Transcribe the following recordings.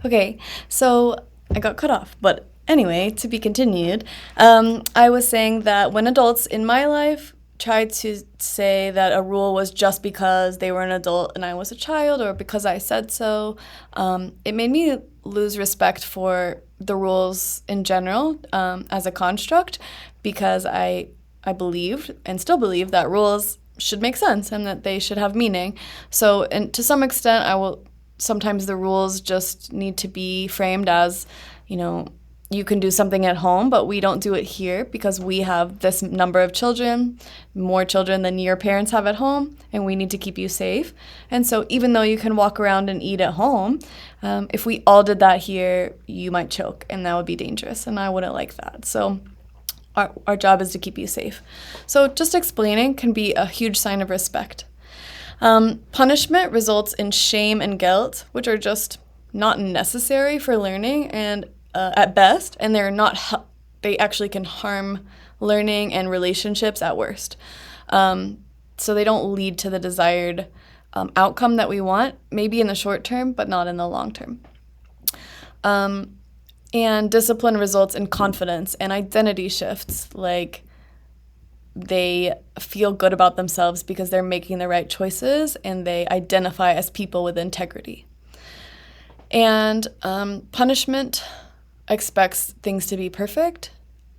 Okay, so I got cut off, but anyway, to be continued, I was saying that when adults in my life tried to say that a rule was just because they were an adult and I was a child or because I said so, it made me lose respect for the rules in general as a construct because I believed and still believe that rules should make sense and that they should have meaning. So, and to some extent, I will sometimes the rules just need to be framed as, you know, you can do something at home, but we don't do it here because we have this number of children, more children than your parents have at home, and we need to keep you safe. And so even though you can walk around and eat at home, if we all did that here, you might choke, and that would be dangerous, and I wouldn't like that. So our job is to keep you safe. So just explaining can be a huge sign of respect. Punishment results in shame and guilt, which are just not necessary for learning and at best, and they actually can harm learning and relationships at worst. So they don't lead to the desired outcome that we want, maybe in the short term, but not in the long term. And discipline results in confidence and identity shifts, like they feel good about themselves because they're making the right choices and they identify as people with integrity. And punishment expects things to be perfect,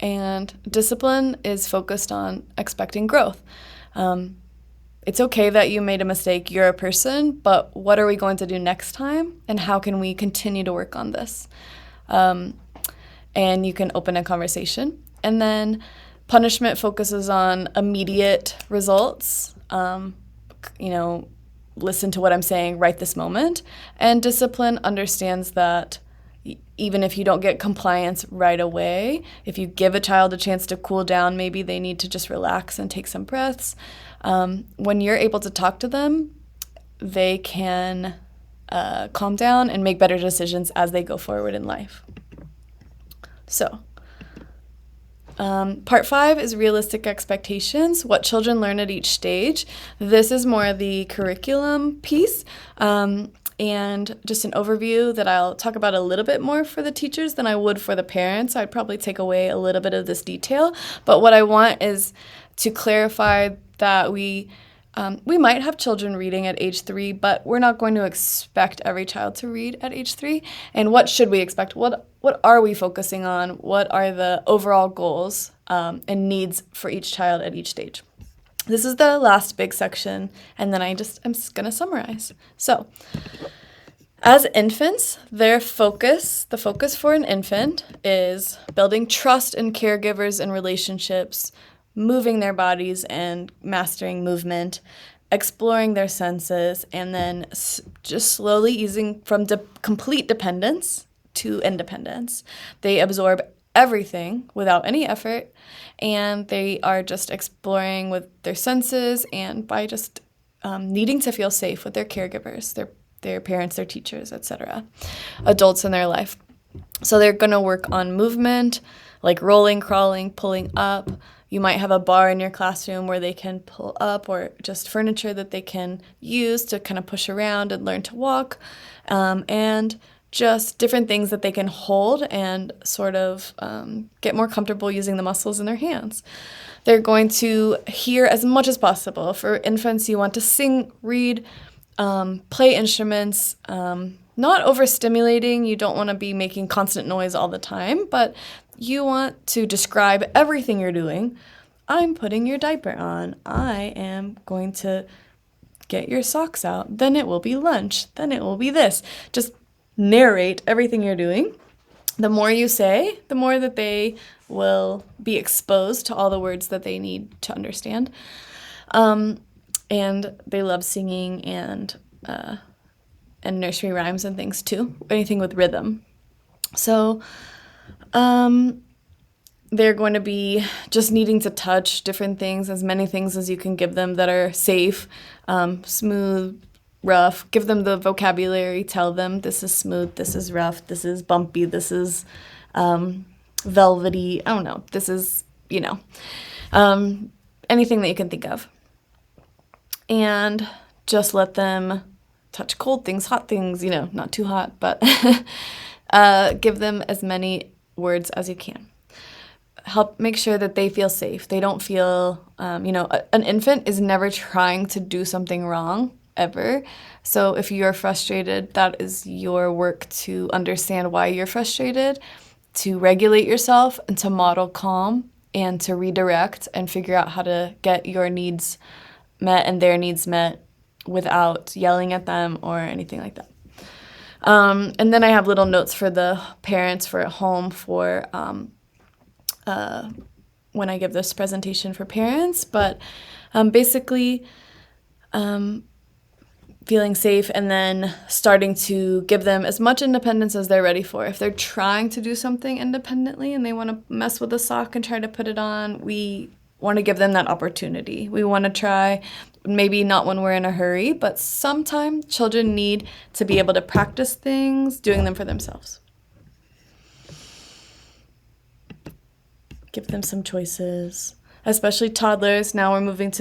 and discipline is focused on expecting growth. It's okay that you made a mistake, you're a person, but what are we going to do next time, and how can we continue to work on this? And you can open a conversation. And then punishment focuses on immediate results, listen to what I'm saying right this moment. And discipline understands that even if you don't get compliance right away, if you give a child a chance to cool down, maybe they need to just relax and take some breaths. When you're able to talk to them, they can calm down and make better decisions as they go forward in life. So, part 5 is realistic expectations, what children learn at each stage. This is more the curriculum piece, and just an overview that I'll talk about a little bit more for the teachers than I would for the parents. I'd probably take away a little bit of this detail, but what I want is to clarify that we might have children reading at age 3, but we're not going to expect every child to read at age 3. And what should we expect? What are we focusing on? What are the overall goals and needs for each child at each stage? This is the last big section, and then I'm just going to summarize. So, as infants, the focus for an infant is building trust in caregivers and relationships, moving their bodies and mastering movement, exploring their senses, and then just slowly easing from complete dependence to independence. They absorb everything without any effort, and they are just exploring with their senses and by just needing to feel safe with their caregivers, their parents, their teachers, etc., adults in their life. So they're going to work on movement, like rolling, crawling, pulling up. You might have a bar in your classroom where they can pull up, or just furniture that they can use to kind of push around and learn to walk, and just different things that they can hold and sort of get more comfortable using the muscles in their hands. They're going to hear as much as possible. For infants, you want to sing, read, play instruments, not overstimulating. You don't want to be making constant noise all the time, but you want to describe everything you're doing. I'm putting your diaper on. I am going to get your socks out. Then it will be lunch. Then it will be this. Just narrate everything you're doing. The more you say, the more that they will be exposed to all the words that they need to understand. And they love singing and nursery rhymes and things too, anything with rhythm. So they're going to be just needing to touch different things, as many things as you can give them that are safe, smooth, rough. Give them the vocabulary. Tell them this is smooth, this is rough, this is bumpy, this is velvety. I don't know. This is, anything that you can think of. And just let them touch cold things, hot things, not too hot, but give them as many words as you can. Help make sure that they feel safe. They don't feel, an infant is never trying to do something wrong, ever. So if you're frustrated, that is your work to understand why you're frustrated, to regulate yourself, and to model calm, and to redirect and figure out how to get your needs met and their needs met without yelling at them or anything like that. And then I have little notes for the parents for at home for when I give this presentation for parents. But basically, feeling safe and then starting to give them as much independence as they're ready for. If they're trying to do something independently and they want to mess with a sock and try to put it on, we want to give them that opportunity. We want to try, maybe not when we're in a hurry, but sometimes children need to be able to practice things, doing them for themselves. Give them some choices, especially toddlers. Now we're moving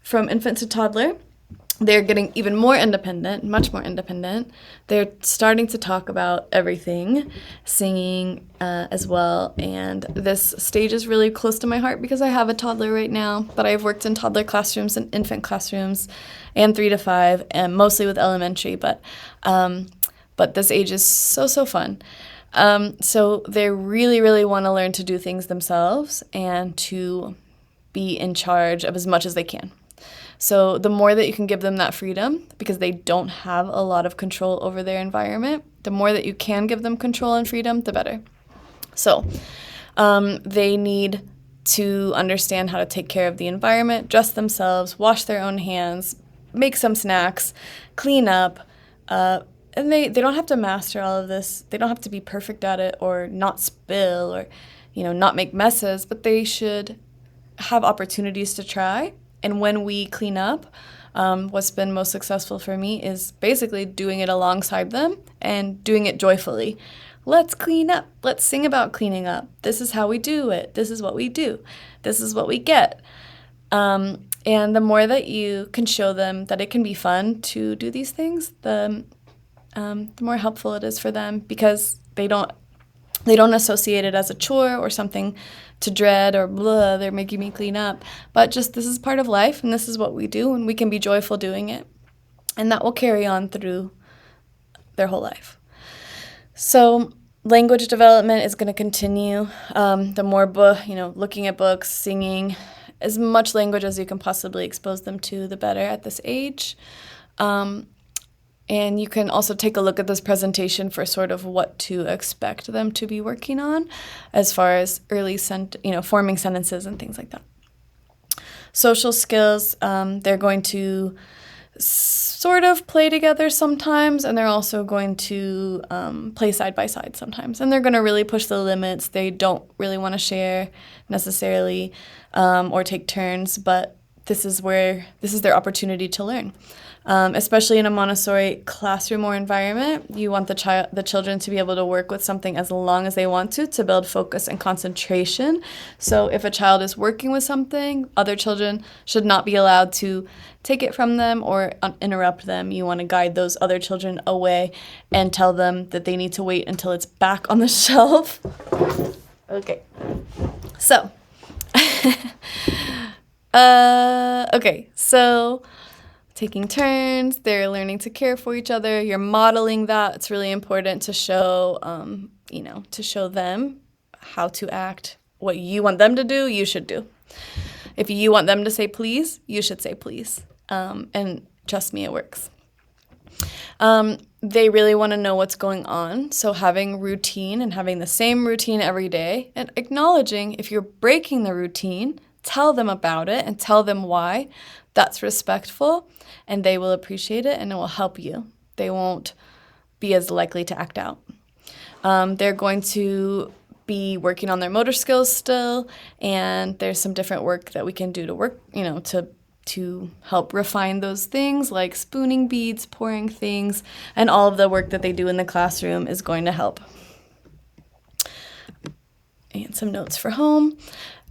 from infant to toddler. They're getting even more independent, much more independent. They're starting to talk about everything, singing as well. And this stage is really close to my heart because I have a toddler right now, but I've worked in toddler classrooms and infant classrooms and 3 to 5, and mostly with elementary. But this age is so fun. So they really, really want to learn to do things themselves and to be in charge of as much as they can. So the more that you can give them that freedom, because they don't have a lot of control over their environment, the more that you can give them control and freedom, the better. So they need to understand how to take care of the environment, dress themselves, wash their own hands, make some snacks, clean up, and they don't have to master all of this. They don't have to be perfect at it or not spill or, not make messes, but they should have opportunities to try. And when we clean up, what's been most successful for me is basically doing it alongside them and doing it joyfully. Let's clean up. Let's sing about cleaning up. This is how we do it. This is what we do. This is what we get. And the more that you can show them that it can be fun to do these things, the more helpful it is for them, because they don't associate it as a chore or something to dread or blah, they're making me clean up. But just this is part of life and this is what we do and we can be joyful doing it. And that will carry on through their whole life. So language development is going to continue. The more looking at books, singing, as much language as you can possibly expose them to, the better at this age. And you can also take a look at this presentation for sort of what to expect them to be working on as far as early forming sentences and things like that. Social skills, they're going to sort of play together sometimes, and they're also going to play side by side sometimes. And they're going to really push the limits. They don't really want to share necessarily or take turns, but this is their opportunity to learn. Especially in a Montessori classroom or environment, you want the children to be able to work with something as long as they want to build focus and concentration. So if a child is working with something, other children should not be allowed to take it from them or interrupt them. You want to guide those other children away and tell them that they need to wait until it's back on the shelf. Okay. So, so taking turns, they're learning to care for each other. You're modeling that. It's really important to show, to show them how to act. What you want them to do, you should do. If you want them to say please, you should say please. And trust me, it works. They really want to know what's going on. So having routine and having the same routine every day and acknowledging if you're breaking the routine, tell them about it and tell them why. That's respectful, and they will appreciate it, and it will help you. They won't be as likely to act out. They're going to be working on their motor skills still, and there's some different work that we can do to help refine those things, like spooning beads, pouring things, and all of the work that they do in the classroom is going to help. And some notes for home.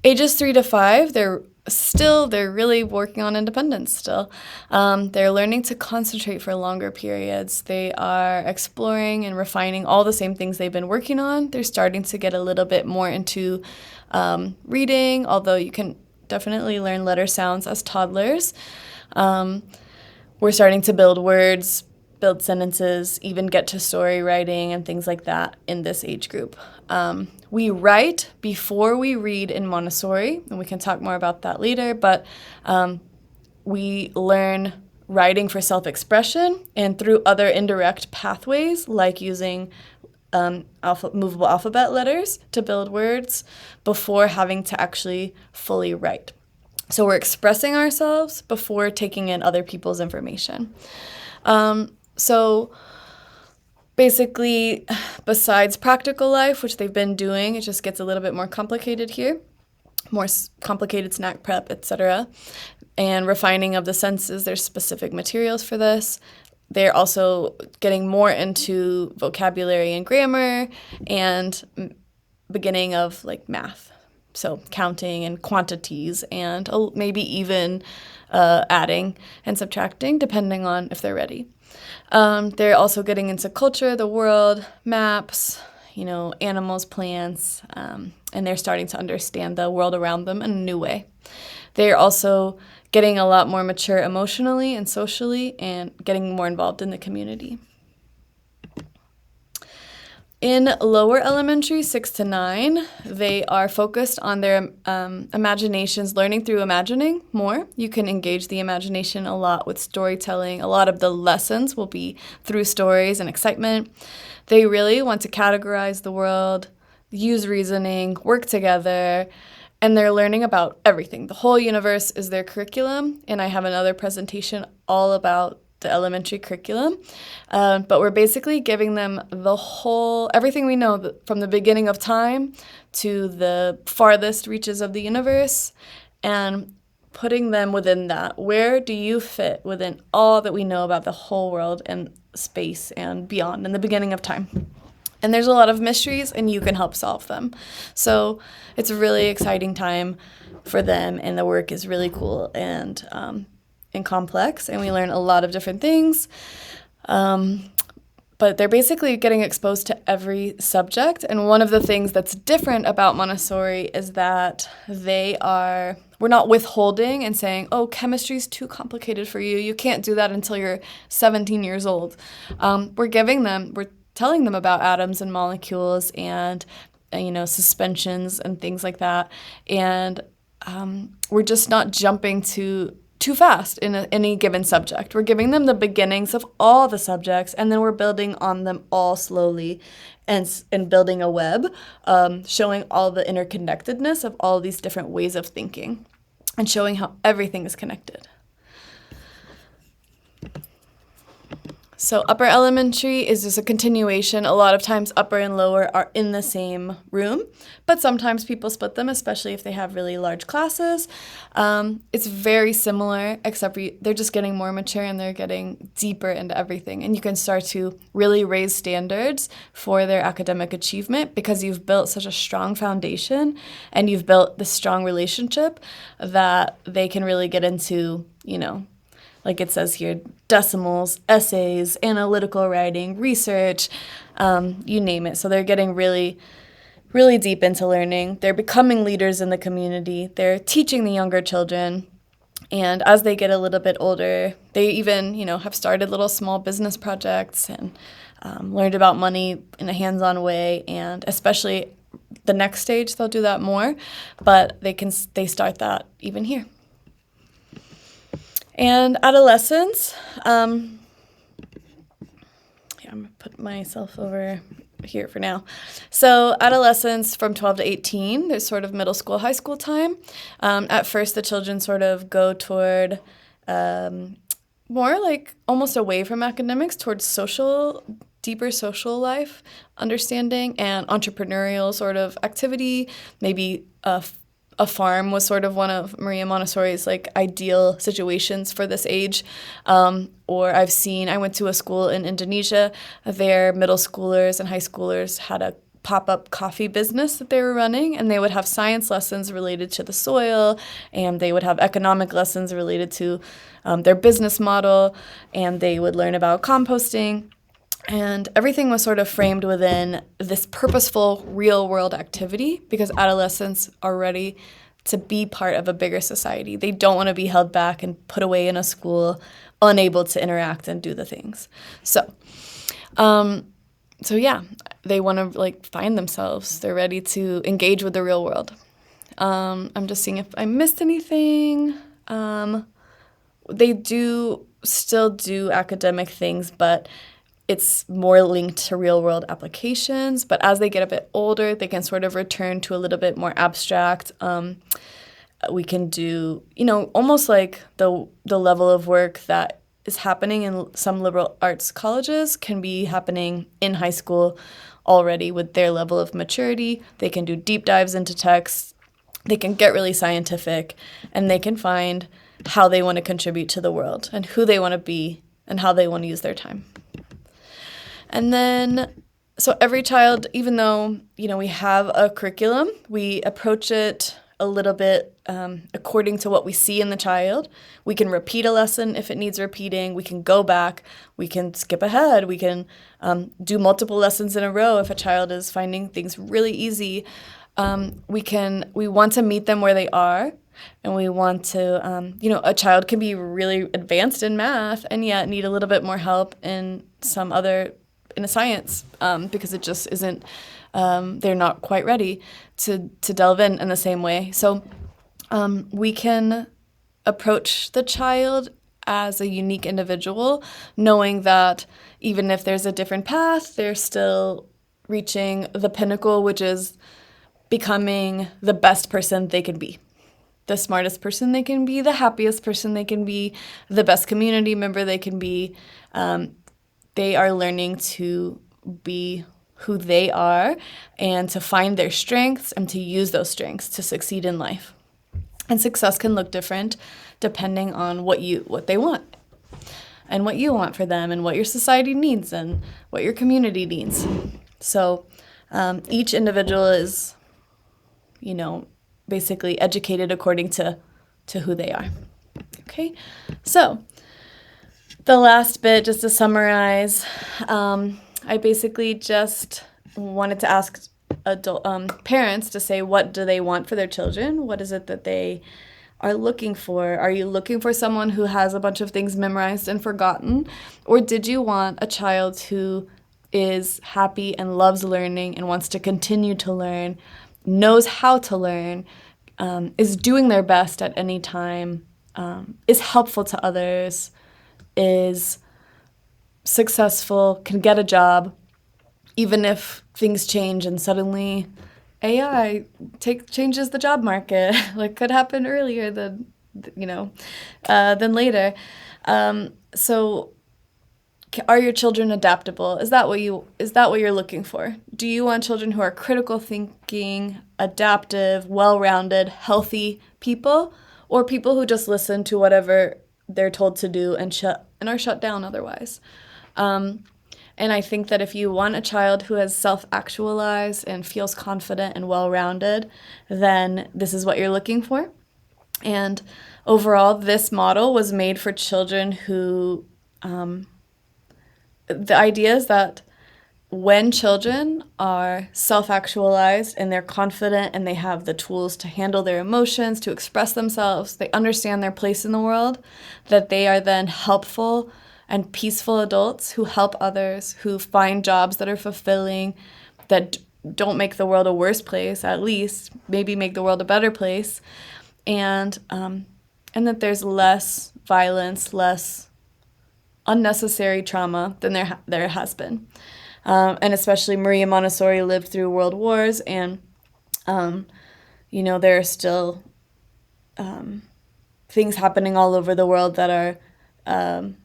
Ages 3 to 5, they're still, they're really working on independence still. They're learning to concentrate for longer periods. They are exploring and refining all the same things they've been working on. They're starting to get a little bit more into reading, although you can definitely learn letter sounds as toddlers. We're starting to build words, build sentences, even get to story writing and things like that in this age group. We write before we read in Montessori, and we can talk more about that later, but we learn writing for self-expression and through other indirect pathways, like using movable alphabet letters to build words before having to actually fully write. So we're expressing ourselves before taking in other people's information. So basically, besides practical life, which they've been doing, it just gets a little bit more complicated here, more complicated snack prep, etc., and refining of the senses. There's specific materials for this. They're also getting more into vocabulary and grammar and beginning of like math. So counting and quantities and maybe even adding and subtracting, depending on if they're ready. They're also getting into culture, the world, maps, animals, plants, and they're starting to understand the world around them in a new way. They're also getting a lot more mature emotionally and socially and getting more involved in the community. In lower elementary, 6 to 9, they are focused on their imaginations, learning through imagining more. You can engage the imagination a lot with storytelling. A lot of the lessons will be through stories and excitement. They really want to categorize the world, use reasoning, work together, and they're learning about everything. The whole universe is their curriculum, and I have another presentation all about the elementary curriculum, but we're basically giving them everything we know from the beginning of time to the farthest reaches of the universe and putting them within that. Where do you fit within all that we know about the whole world and space and beyond in the beginning of time? And there's a lot of mysteries, and you can help solve them. So it's a really exciting time for them, and the work is really cool and complex, and we learn a lot of different things. But they're basically getting exposed to every subject. And one of the things that's different about Montessori is that we're not withholding and saying, oh, chemistry's too complicated for you. You can't do that until you're 17 years old. We're telling them about atoms and molecules and suspensions and things like that. And we're just not jumping too fast in any given subject. We're giving them the beginnings of all the subjects, and then we're building on them all slowly and building a web, showing all the interconnectedness of all these different ways of thinking and showing how everything is connected. So upper elementary is just a continuation. A lot of times upper and lower are in the same room, but sometimes people split them, especially if they have really large classes. It's very similar, except they're just getting more mature and they're getting deeper into everything. And you can start to really raise standards for their academic achievement because you've built such a strong foundation and you've built this strong relationship that they can really get into, like it says here, decimals, essays, analytical writing, research, you name it. So they're getting really, really deep into learning. They're becoming leaders in the community. They're teaching the younger children. And as they get a little bit older, they even, have started little small business projects and learned about money in a hands-on way. And especially the next stage, they'll do that more. But they start that even here. And adolescence, I'm going to put myself over here for now. So adolescence from 12 to 18, there's sort of middle school, high school time. At first, the children sort of go toward more like almost away from academics towards deeper social life understanding and entrepreneurial sort of activity, maybe a farm was sort of one of Maria Montessori's ideal situations for this age. Or I went to a school in Indonesia, their middle schoolers and high schoolers had a pop-up coffee business that they were running, and they would have science lessons related to the soil, and they would have economic lessons related to their business model, and they would learn about composting. And everything was sort of framed within this purposeful real-world activity because adolescents are ready to be part of a bigger society. They don't want to be held back and put away in a school, unable to interact and do the things. So yeah, they want to like find themselves. They're ready to engage with the real world. I'm just seeing if I missed anything. They do still do academic things, but it's more linked to real world applications. But as they get a bit older, they can sort of return to a little bit more abstract. We can do, almost like the level of work that is happening in some liberal arts colleges can be happening in high school already with their level of maturity. They can do deep dives into texts. They can get really scientific, and they can find how they want to contribute to the world and who they want to be and how they want to use their time. And then, so every child, even though, we have a curriculum, we approach it a little bit according to what we see in the child. We can repeat a lesson if it needs repeating. We can go back. We can skip ahead. We can do multiple lessons in a row if a child is finding things really easy. We want to meet them where they are, and we want to, a child can be really advanced in math and yet need a little bit more help in in a science because it just isn't, they're not quite ready to delve in the same way. So we can approach the child as a unique individual, knowing that even if there's a different path, they're still reaching the pinnacle, which is becoming the best person they can be, the smartest person they can be, the happiest person they can be, the best community member they can be. They are learning to be who they are and to find their strengths and to use those strengths to succeed in life. And success can look different depending on what they want and what you want for them and what your society needs and what your community needs. So each individual is, basically educated according to who they are. Okay, so the last bit, just to summarize, I basically just wanted to ask parents to say, what do they want for their children? What is it that they are looking for? Are you looking for someone who has a bunch of things memorized and forgotten? Or did you want a child who is happy and loves learning and wants to continue to learn, knows how to learn, is doing their best at any time, is helpful to others, is successful, can get a job, even if things change and suddenly AI changes the job market, like could happen earlier than later. So are your children adaptable? Is that what you're looking for? Do you want children who are critical thinking, adaptive, well-rounded, healthy people, or people who just listen to whatever they're told to do and are shut down otherwise? And I think that if you want a child who has self-actualized and feels confident and well-rounded, then this is what you're looking for. And overall, this model was made for children who, the idea is that when children are self-actualized and they're confident and they have the tools to handle their emotions, to express themselves, they understand their place in the world, that they are then helpful and peaceful adults who help others, who find jobs that are fulfilling, that don't make the world a worse place, at least maybe make the world a better place, and that there's less violence, less unnecessary trauma than there has been. And especially Maria Montessori lived through world wars, and there are still things happening all over the world that are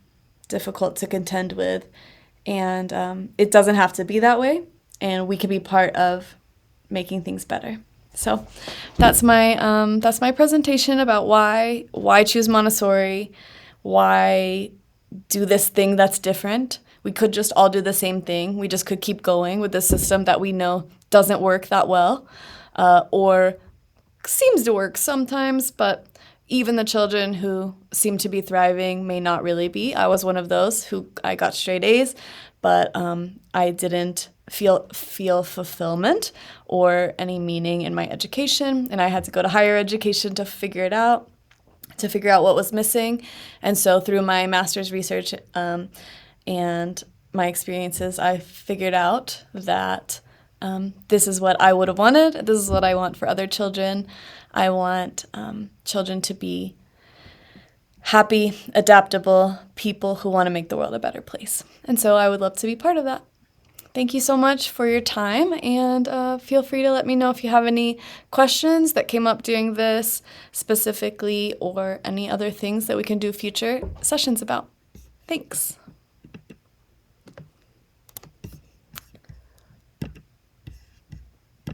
difficult to contend with, and it doesn't have to be that way, and we can be part of making things better. So that's my presentation about why choose Montessori, why do this thing that's different. we could just all do the same thing. We just could keep going with the system that we know doesn't work that well, or seems to work sometimes, but even the children who seem to be thriving may not really be. I was one of those who I got straight A's, but I didn't feel fulfillment or any meaning in my education, and I had to go to higher education to figure it out, to figure out what was missing. And so through my master's research and my experiences, I figured out that this is what I would have wanted. This is what I want for other children. I want children to be happy, adaptable people who want to make the world a better place. And so I would love to be part of that. Thank you so much for your time, and feel free to let me know if you have any questions that came up during this specifically, or any other things that we can do future sessions about. Thanks.